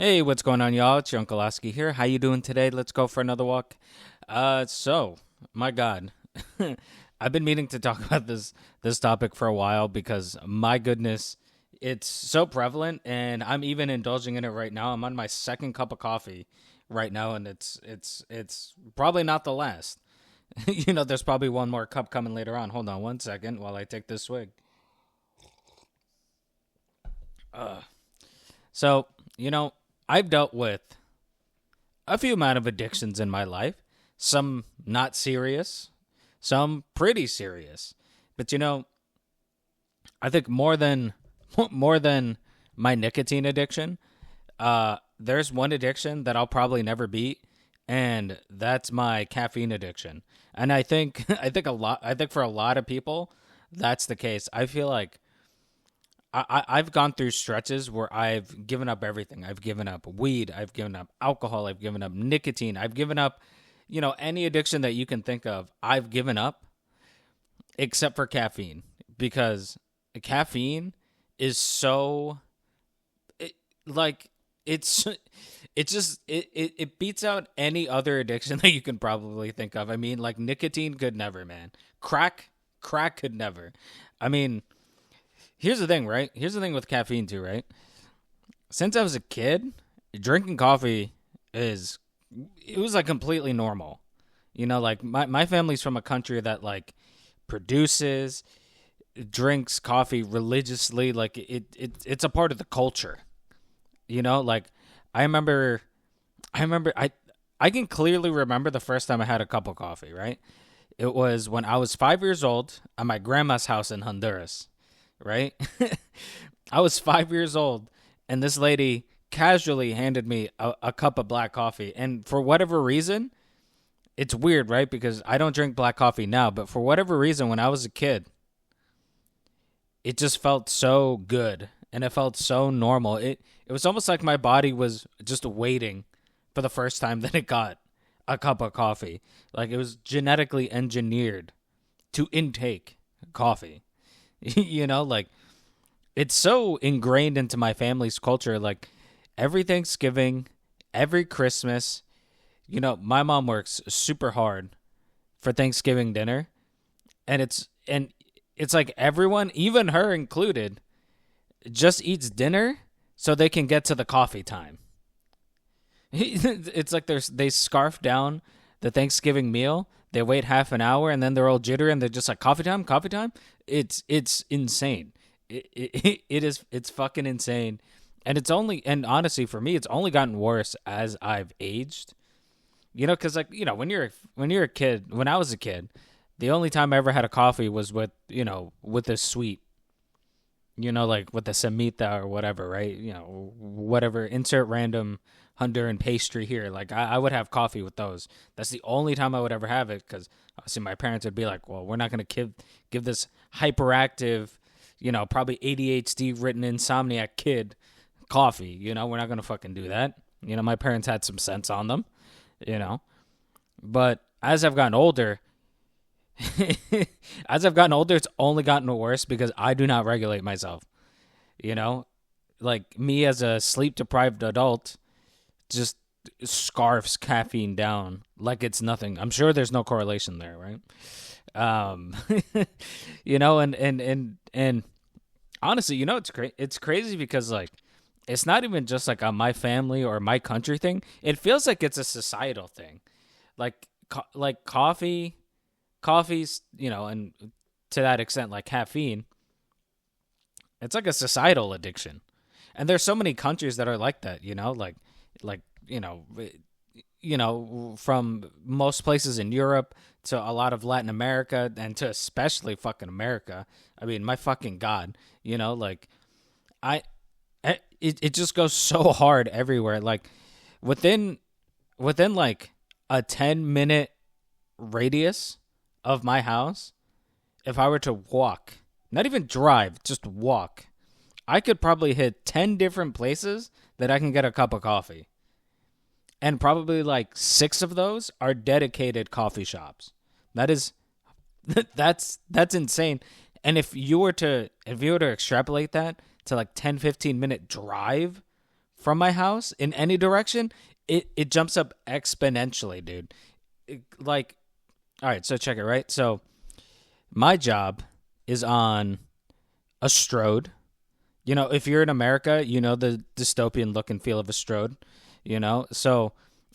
Hey, what's going on, y'all? It's your Uncle Oski here. How you doing today? Let's go for another walk. My God, I've been meaning to talk about this topic for a while because my goodness, it's so prevalent, and I'm even indulging in it right now. I'm on my second cup of coffee right now, and it's probably not the last. There's probably one more cup coming later on. Hold on one second while I take this swig. So, you know, I've dealt with a few amount of addictions in my life. Some not serious, some pretty serious. But I think more than more than my nicotine addiction, there's one addiction that I'll probably never beat, and that's my caffeine addiction. And I think for a lot of people, that's the case. I feel like I've gone through stretches where I've given up everything. I've given up weed. I've given up alcohol. I've given up nicotine. I've given up, any addiction that you can think of. I've given up except for caffeine because caffeine is so it, like it's it beats out any other addiction that you can probably think of. I mean, like nicotine could never, man. Crack could never. I mean, here's the thing, right? Here's the thing with caffeine too, right? Since I was a kid, drinking coffee is it was like completely normal. Like my family's from a country that like produces drinks coffee religiously. Like it's a part of the culture. Like I remember I remember I can clearly remember the first time I had a cup of coffee, right? It was when I was 5 years old at my grandma's house in Honduras, right? I was 5 years old, and this lady casually handed me a cup of black coffee. And for whatever reason, it's weird, right? Because I don't drink black coffee now, but for whatever reason, when I was a kid, it just felt so good and it felt so normal. It was almost like my body was just waiting for the first time that it got a cup of coffee. Like it was genetically engineered to intake coffee. Like it's so ingrained into my family's culture. Like every Thanksgiving, every Christmas, my mom works super hard for Thanksgiving dinner, and it's like everyone, even her included, just eats dinner so they can get to the coffee time. It's like they scarf down the Thanksgiving meal. They wait half an hour and then they're all jittery and they're just like coffee time, coffee time. It's insane. It's fucking insane. And honestly for me it's only gotten worse as I've aged. Cuz like, when you're a kid, when I was a kid, the only time I ever had a coffee was with a sweet, like with a semita or whatever, right? Whatever, insert random Honduran pastry here. Like I would have coffee with those. That's the only time I would ever have it because obviously my parents would be like, well, we're not going to give this hyperactive, probably ADHD written insomniac kid coffee. We're not going to fucking do that. My parents had some sense on them, you know. But as I've gotten older, it's only gotten worse because I do not regulate myself. Like me as a sleep deprived adult just scarfs caffeine down like it's nothing. I'm sure there's no correlation there, right? Um, and honestly, it's crazy because like it's not even just like a my family or my country thing. It feels like it's a societal thing. Like like coffee's, and to that extent like caffeine, it's like a societal addiction. And there's so many countries that are like that, like from most places in Europe to a lot of Latin America and to especially fucking America. I mean, my fucking God, like I, it just goes so hard everywhere. Like within, like a 10-minute radius of my house, if I were to walk, not even drive, just walk, I could probably hit 10 different places that I can get a cup of coffee. And probably like 6 of those are dedicated coffee shops. That is that's insane. And if you were to extrapolate that to like 10-15 minute drive from my house in any direction, it jumps up exponentially, dude. Like, all right, so check it, right? So my job is on a Strode. You know, if you're in America, you know the dystopian look and feel of a Strode. You know, so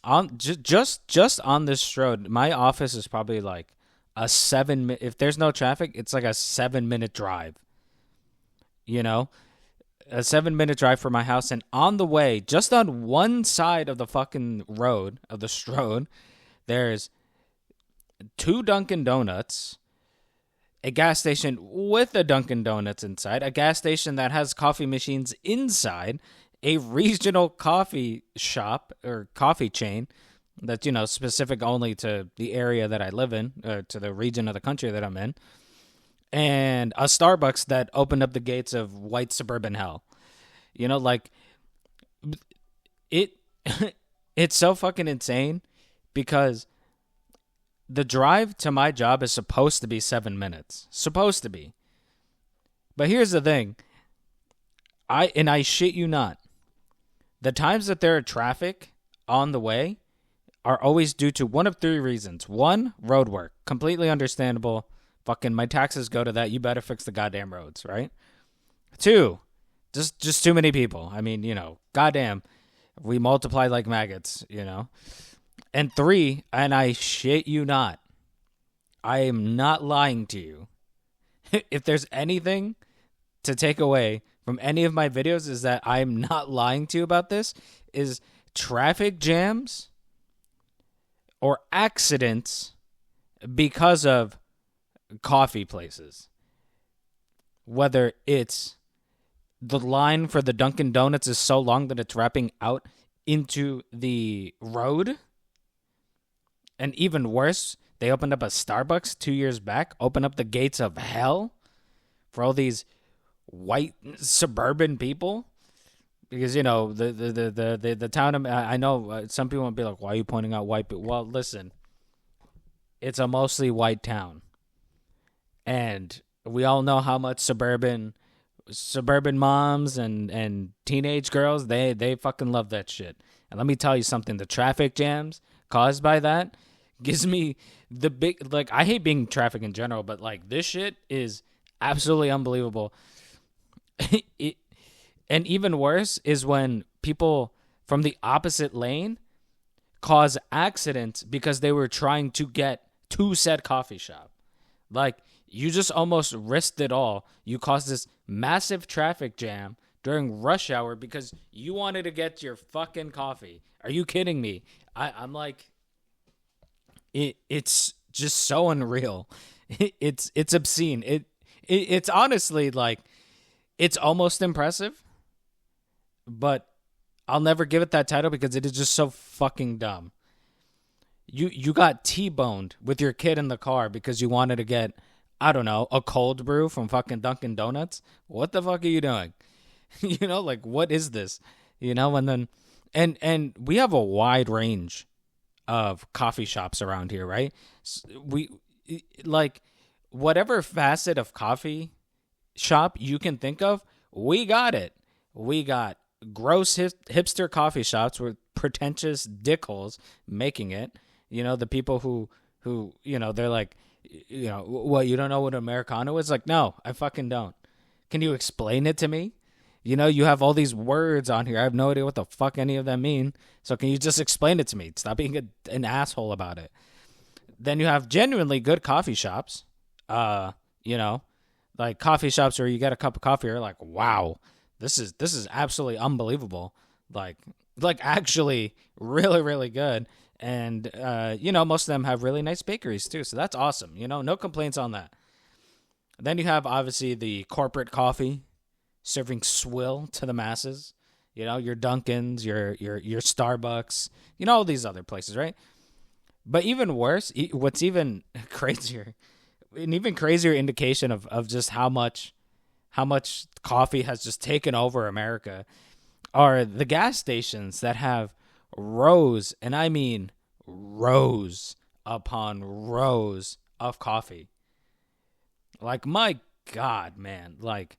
on just on this Strode, my office is probably like a 7 minute. If there's no traffic, it's like a 7 minute drive. You know, a 7 minute drive from my house, and on the way, just on one side of the fucking road of the Strode, there's two Dunkin' Donuts, a gas station with a Dunkin' Donuts inside, a gas station that has coffee machines inside, a regional coffee shop or coffee chain that's, you know, specific only to the area that I live in, to the region of the country that I'm in, and a Starbucks that opened up the gates of white suburban hell. You know, like, it it's so fucking insane because the drive to my job is supposed to be 7 minutes. Supposed to be. But here's the thing. I shit you not. The times that there are traffic on the way are always due to one of three reasons. One, road work. Completely understandable. Fucking my taxes go to that. You better fix the goddamn roads, right? Two, just too many people. I mean, you know, goddamn. We multiply like maggots, you know. And three, and I shit you not, I am not lying to you. If there's anything to take away from any of my videos is that I'm not lying to you about this, is traffic jams or accidents because of coffee places. Whether it's the line for the Dunkin' Donuts is so long that it's wrapping out into the road. And even worse, they opened up a Starbucks 2 years back, opened up the gates of hell for all these white suburban people. Because, you know, the town, I know some people will be like, why are you pointing out white people? Well, listen, it's a mostly white town. And we all know how much suburban moms and teenage girls, they fucking love that shit. And let me tell you something, the traffic jams caused by that gives me the big, like, I hate being in traffic in general, but like this shit is absolutely unbelievable. And even worse is when people from the opposite lane cause accidents because they were trying to get to said coffee shop. Like, you just almost risked it all. You caused this massive traffic jam during rush hour because you wanted to get your fucking coffee. Are you kidding me? I'm like, it's just so unreal. It's obscene. It's honestly like, it's almost impressive, but I'll never give it that title because it is just so fucking dumb. You got T-boned with your kid in the car because you wanted to get, I don't know, a cold brew from fucking Dunkin' Donuts. What the fuck are you doing? You know, like, what is this? You know, and then, and we have a wide range of coffee shops around here, right? We, like, whatever facet of coffee shop you can think of, we got it. We got gross hipster coffee shops with pretentious dickholes making it. You know, the people who, you know, they're like, you know, what, you don't know what Americano is? Like, no, I fucking don't. Can you explain it to me? You know, you have all these words on here. I have no idea what the fuck any of them mean. So can you just explain it to me? Stop being an asshole about it. Then you have genuinely good coffee shops. You know, like coffee shops where you get a cup of coffee, you're like, wow, this is absolutely unbelievable. Like actually really, really good. And, you know, most of them have really nice bakeries too. So that's awesome. You know, no complaints on that. Then you have obviously the corporate coffee serving swill to the masses. You know, your Dunkins, your Starbucks, you know, all these other places, right? But even worse, what's even crazier, an even crazier indication of just how much coffee has just taken over America are the gas stations that have rows, and I mean rows upon rows of coffee. Like, my God, man. Like,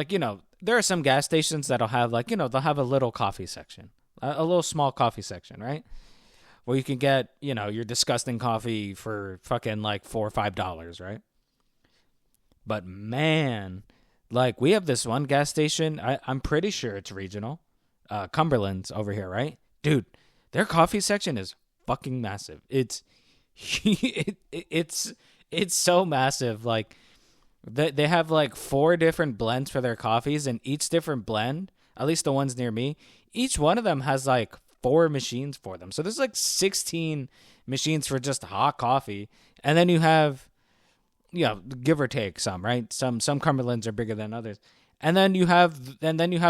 you know, there are some gas stations that'll have like, they'll have a little coffee section, a little small coffee section, right? Where you can get, your disgusting coffee for fucking like $4 or $5, right? But man, like we have this one gas station. I'm pretty sure it's regional. Cumberland's over here, right? Dude, their coffee section is fucking massive. It's it's so massive. Like they have like 4 different blends for their coffees, and each different blend, at least the ones near me, each one of them has like 4 machines for them. So there's like 16 machines for just hot coffee, and then you have, give or take some, right? Some Cumberlands are bigger than others. And then you have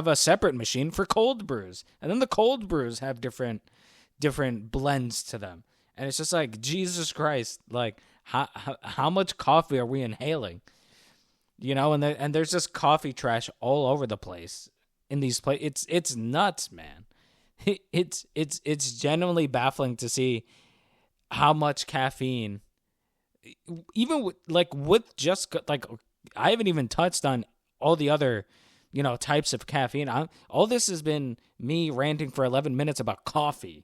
a separate machine for cold brews. And then the cold brews have different blends to them. And it's just like, Jesus Christ, like how much coffee are we inhaling? And there's just coffee trash all over the place in these places. It's nuts, man. It's genuinely baffling to see how much caffeine, even with just like, I haven't even touched on all the other, types of caffeine. All this has been me ranting for 11 minutes about coffee,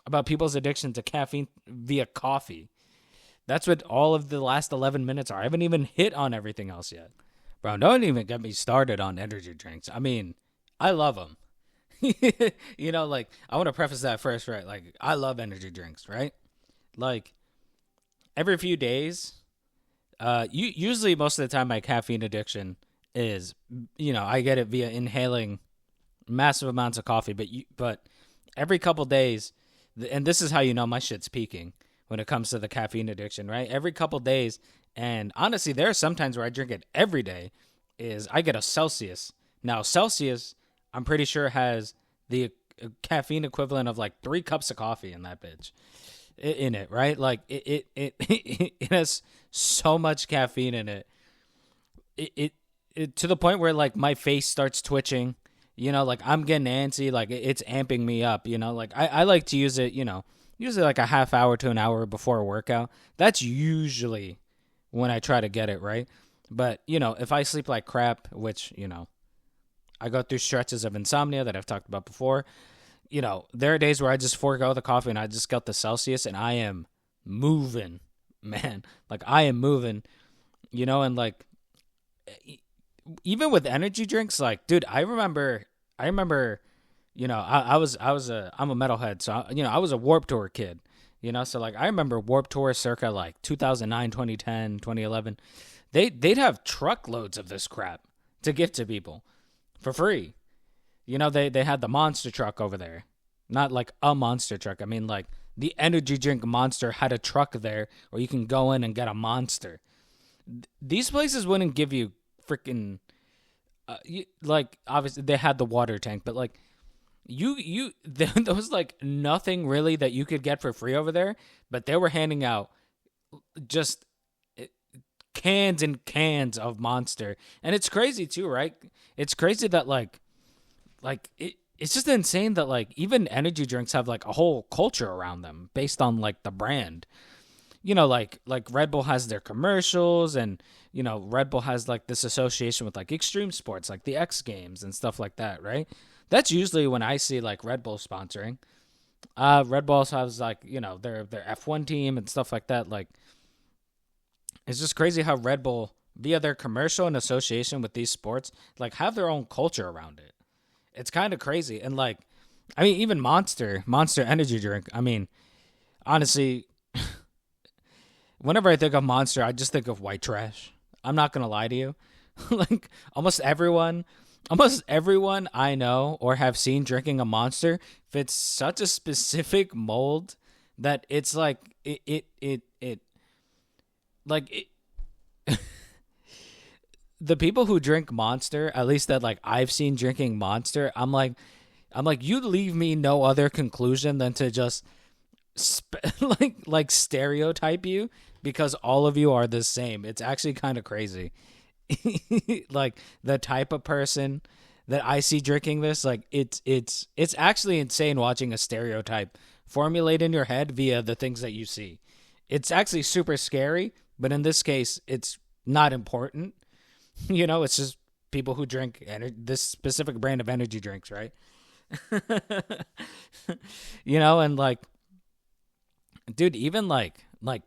about people's addiction to caffeine via coffee. That's what all of the last 11 minutes are. I haven't even hit on everything else yet. Bro, don't even get me started on energy drinks. I mean, I love them. Like, I want to preface that first, right? Like, I love energy drinks, right? Like, every few days, usually most of the time my caffeine addiction is, I get it via inhaling massive amounts of coffee, but every couple days, and this is how my shit's peaking when it comes to the caffeine addiction, right? Every couple days, and honestly, there are some times where I drink it every day, is I get a Celsius. Now, Celsius, I'm pretty sure, has the caffeine equivalent of like 3 cups of coffee in that bitch. In it, right? Like it has so much caffeine in it. It to the point where like my face starts twitching. Like I'm getting antsy. Like it's amping me up. Like I like to use it. Usually like a half hour to an hour before a workout. That's usually when I try to get it right. But if I sleep like crap, which I go through stretches of insomnia that I've talked about before. There are days where I just forego the coffee and I just got the Celsius and I am moving, man. Like I am moving, and like even with energy drinks, like, dude, I remember, I'm a metalhead. So, I was a Warped Tour kid, so like I remember Warped Tour circa like 2009, 2010, 2011. They'd have truckloads of this crap to give to people for free. They had the monster truck over there. Not like a monster truck. I mean, like, the energy drink Monster had a truck there where you can go in and get a Monster. These places wouldn't give you freaking... like, obviously, they had the water tank, but, like, there was, like, nothing really that you could get for free over there, but they were handing out just cans and cans of Monster. And it's crazy, too, right? It's crazy that, it's just insane that like even energy drinks have like a whole culture around them based on like the brand. Like Red Bull has their commercials, and Red Bull has like this association with like extreme sports, like the X Games and stuff like that, right? That's usually when I see like Red Bull sponsoring. Red Bull also has like their F1 team and stuff like that. Like it's just crazy how Red Bull, via their commercial and association with these sports, like have their own culture around it. It's kind of crazy. And like, I mean, even Monster energy drink. I mean, honestly, whenever I think of Monster, I just think of white trash. I'm not going to lie to you. Like almost everyone I know or have seen drinking a Monster fits such a specific mold that it's like, the people who drink Monster, at least that like I've seen drinking Monster, I'm like, you leave me no other conclusion than to just like stereotype you because all of you are the same. It's actually kind of crazy. Like the type of person that I see drinking this, like it's actually insane watching a stereotype formulate in your head via the things that you see. It's actually super scary, but in this case, it's not important. It's just people who drink this specific brand of energy drinks, right? And like, dude, even like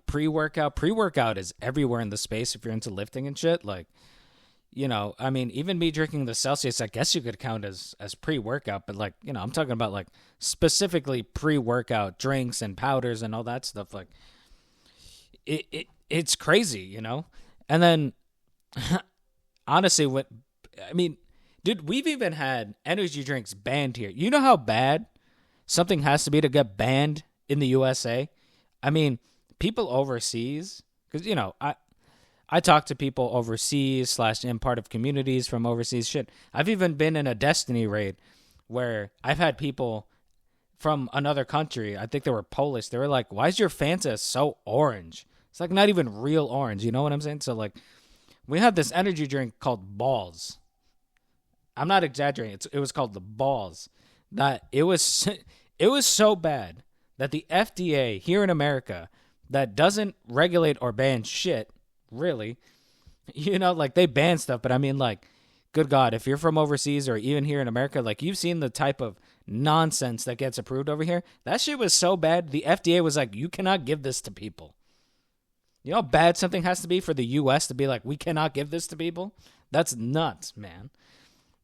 pre-workout is everywhere in the space if you're into lifting and shit. Like, I mean, even me drinking the Celsius, I guess you could count as pre-workout, but like, I'm talking about like specifically pre-workout drinks and powders and all that stuff. Like, it's crazy, And then, honestly, dude, we've even had energy drinks banned here. You know how bad something has to be to get banned in the USA? I mean, people overseas, because, I talk to people overseas / in part of communities from overseas. Shit, I've even been in a Destiny raid where I've had people from another country, I think they were Polish, they were like, why is your Fanta so orange? It's like not even real orange, you know what I'm saying? So like, we had this energy drink called Balls. I'm not exaggerating. It was called the Balls. That it was so bad that the FDA here in America, that doesn't regulate or ban shit, really, like they ban stuff. But I mean, like, good God, if you're from overseas or even here in America, like you've seen the type of nonsense that gets approved over here. That shit was so bad. The FDA was like, you cannot give this to people. You know how bad something has to be for the U.S. to be like, we cannot give this to people? That's nuts, man.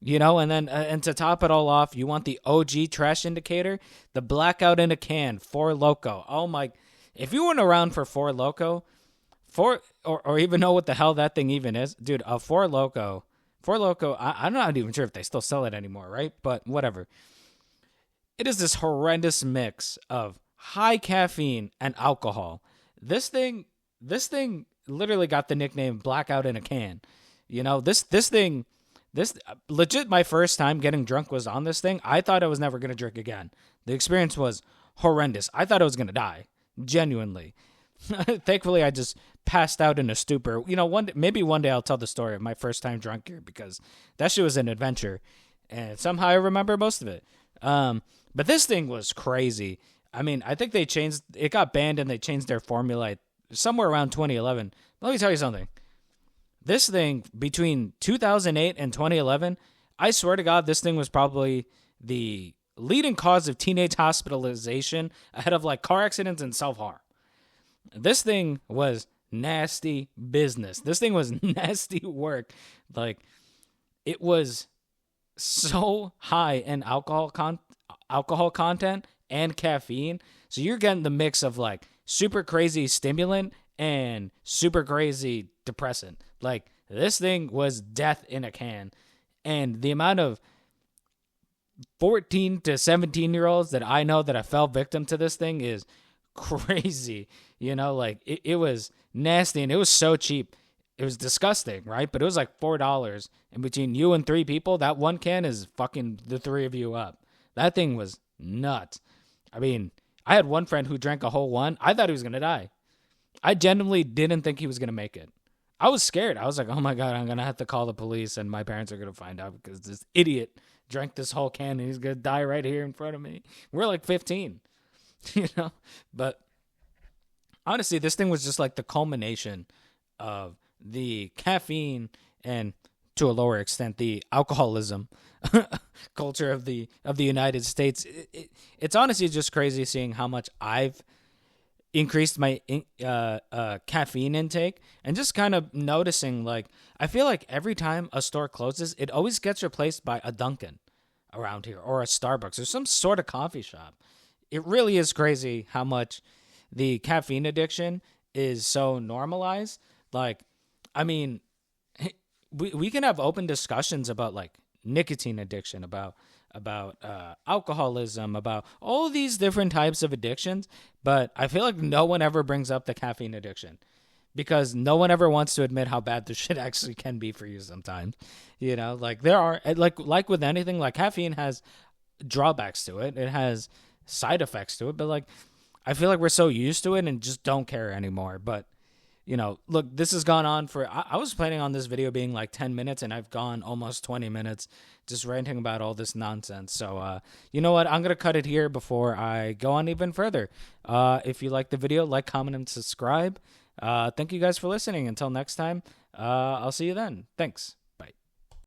And then and to top it all off, you want the OG trash indicator? The blackout in a can, Four Loko. Oh my, if you weren't around for Four Loko, or even know what the hell that thing even is, dude, a Four Loko, I'm not even sure if they still sell it anymore, right? But whatever. It is this horrendous mix of high caffeine and alcohol. This thing literally got the nickname blackout in a can. This legit, my first time getting drunk was on this thing. I thought I was never going to drink again. The experience was horrendous. I thought I was going to die. Genuinely. Thankfully, I just passed out in a stupor. Maybe one day I'll tell the story of my first time drunk here, because that shit was an adventure. And somehow I remember most of it. But this thing was crazy. I mean, I think it got banned and they changed their formula somewhere around 2011. Let me tell you something. This thing, between 2008 and 2011, I swear to God, this thing was probably the leading cause of teenage hospitalization ahead of like car accidents and self-harm. This thing was nasty business. This thing was nasty work. Like, it was so high in alcohol content and caffeine. So you're getting the mix of like super crazy stimulant and super crazy depressant. Like, this thing was death in a can. And the amount of 14 to 17 year olds that I know that have fell victim to this thing is crazy. Like, it was nasty, and it was so cheap. It was disgusting, right? But it was like $4. And between you and 3 people, that one can is fucking the 3 of you up. That thing was nuts. I mean, I had one friend who drank a whole one. I thought he was going to die. I genuinely didn't think he was going to make it. I was scared. I was like, oh my God, I'm going to have to call the police and my parents are going to find out because this idiot drank this whole can and he's going to die right here in front of me. We're like 15, But honestly, this thing was just like the culmination of the caffeine and, to a lower extent, the alcoholism culture of the United States. It's honestly just crazy seeing how much I've increased my caffeine intake, and just kind of noticing, like, I feel like every time a store closes, it always gets replaced by a Dunkin' around here, or a Starbucks, or some sort of coffee shop. It really is crazy how much the caffeine addiction is so normalized. Like, I mean, we can have open discussions about like nicotine addiction, about alcoholism, about all these different types of addictions, but I feel like no one ever brings up the caffeine addiction, because no one ever wants to admit how bad this shit actually can be for you sometimes. Like, there are, like with anything, like caffeine has drawbacks to it. It has side effects to it, but like, I feel like we're so used to it and just don't care anymore. But look, this has gone on for, I was planning on this video being like 10 minutes and I've gone almost 20 minutes just ranting about all this nonsense. So, you know what? I'm going to cut it here before I go on even further. If you like the video, like, comment, and subscribe. Thank you guys for listening. Until next time, I'll see you then. Thanks.